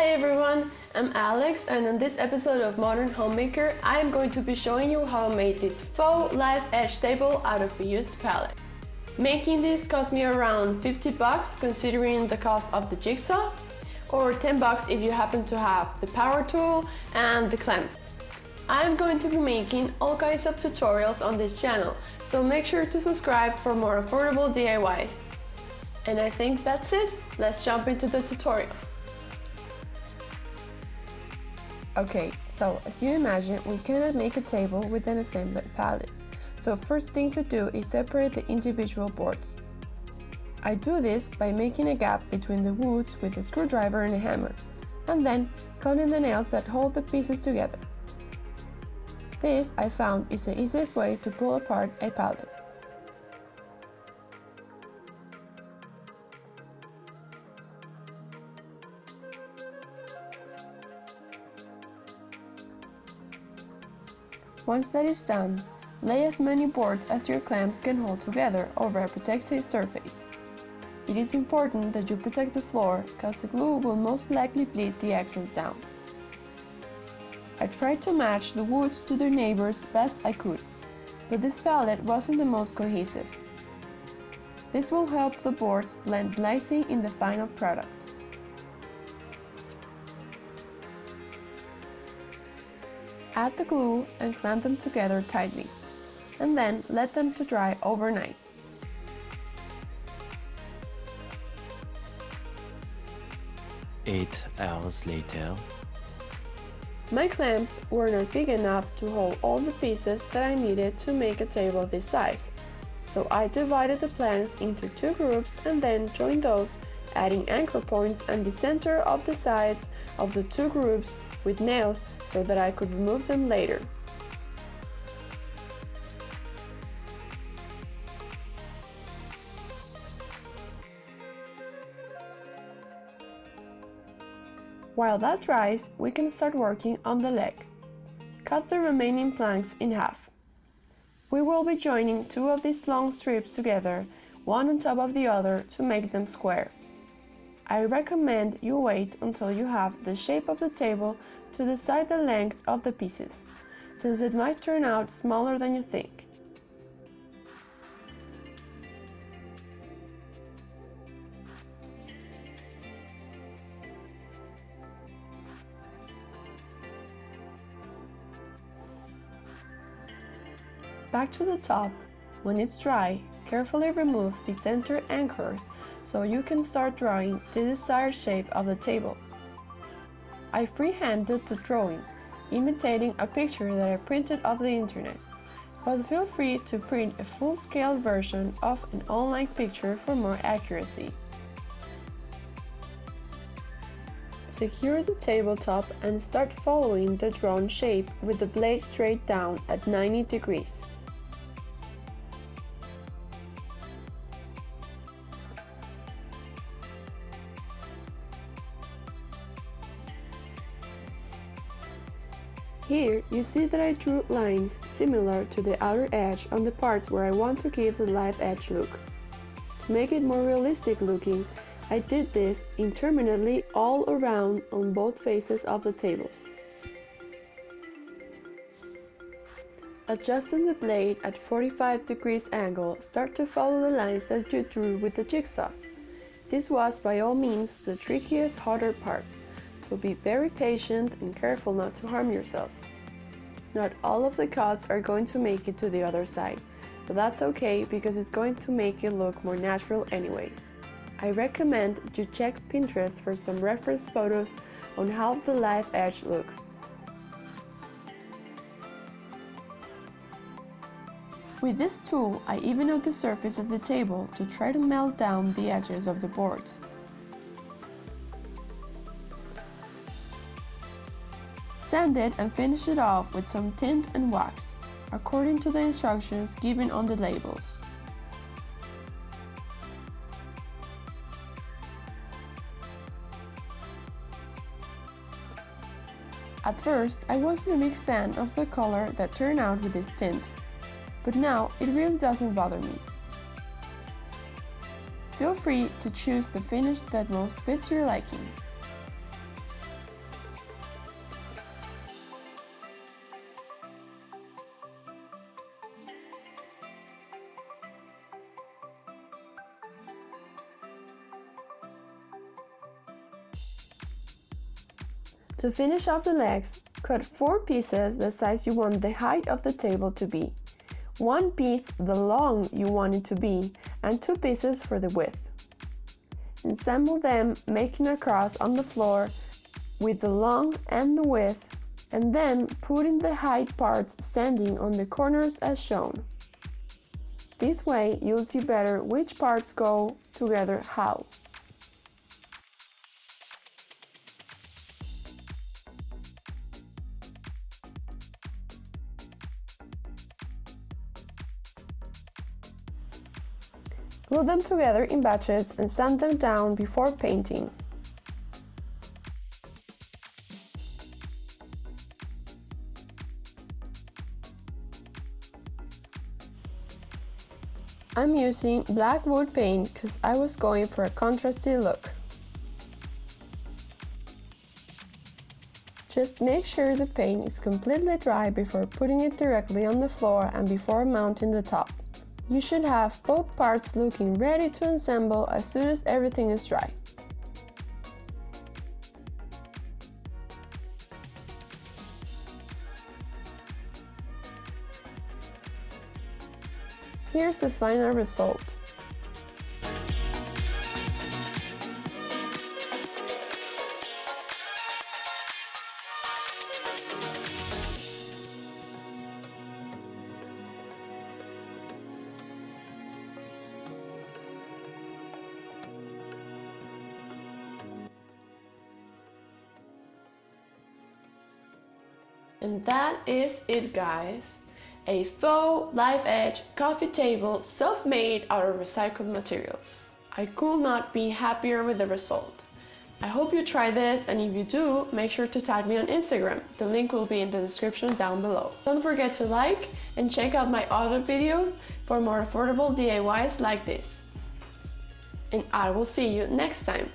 everyone, I'm Alex, and in this episode of Modern Homemaker, I am going to be showing you how I made this faux live edge table out of a used pallet. Making this cost me around 50 bucks considering the cost of the jigsaw, or 10 bucks if you happen to have the power tool and the clamps. I'm going to be making all kinds of tutorials on this channel, so make sure to subscribe for more affordable DIYs. And I think that's it. Let's jump into the tutorial. Okay, so as you imagine, we cannot make a table with an assembled pallet. So first thing to do is separate the individual boards. I do this by making a gap between the woods with a screwdriver and a hammer, and then cutting the nails that hold the pieces together. This, I found, is the easiest way to pull apart a pallet. Once that is done, lay as many boards as your clamps can hold together over a protected surface. It is important that you protect the floor, because the glue will most likely bleed the excess down. I tried to match the woods to their neighbors best I could, but this palette wasn't the most cohesive. This will help the boards blend nicely in the final product. Add the glue and clamp them together tightly, and then let them to dry overnight. Eight hours later. My clamps were not big enough to hold all the pieces that I needed to make a table this size, so I divided the planks into two groups and then joined those, adding anchor points and the center of the sides of the two groups with nails so that I could remove them later. While that dries, we can start working on the leg. Cut the remaining planks in half. We will be joining two of these long strips together, one on top of the other, to make them square. I recommend you wait until you have the shape of the table to decide the length of the pieces, since it might turn out smaller than you think. Back to the top. When it's dry, carefully remove the center anchors so you can start drawing the desired shape of the table. I freehanded the drawing, imitating a picture that I printed off the internet, but feel free to print a full-scale version of an online picture for more accuracy. Secure the tabletop and start following the drawn shape with the blade straight down at 90 degrees. Here, you see that I drew lines similar to the outer edge on the parts where I want to give the live edge look. To make it more realistic looking, I did this intermittently all around on both faces of the table. Adjusting the blade at 45 degrees angle, start to follow the lines that you drew with the jigsaw. This was by all means the trickiest, harder part. So be very patient and careful not to harm yourself. Not all of the cuts are going to make it to the other side, but that's okay because it's going to make it look more natural anyways. I recommend you check Pinterest for some reference photos on how the live edge looks. With this tool, I even out the surface of the table to try to melt down the edges of the boards. Sand it and finish it off with some tint and wax, according to the instructions given on the labels. At first, I wasn't a big fan of the color that turned out with this tint, but now it really doesn't bother me. Feel free to choose the finish that most fits your liking. To finish off the legs, cut 4 pieces the size you want the height of the table to be, 1 piece the long you want it to be, and 2 pieces for the width. Assemble them, making a cross on the floor with the long and the width, and then putting the height parts standing on the corners as shown. This way you'll see better which parts go together how. Glue them together in batches and sand them down before painting. I'm using black wood paint because I was going for a contrasty look. Just make sure the paint is completely dry before putting it directly on the floor and before mounting the top. You should have both parts looking ready to assemble as soon as everything is dry. Here's the final result. And that is it, guys. A faux live edge coffee table self-made out of recycled materials. I could not be happier with the result. I hope you try this, and if you do, make sure to tag me on Instagram. The link will be in the description down below. Don't forget to like and check out my other videos for more affordable DIYs like this. And I will see you next time.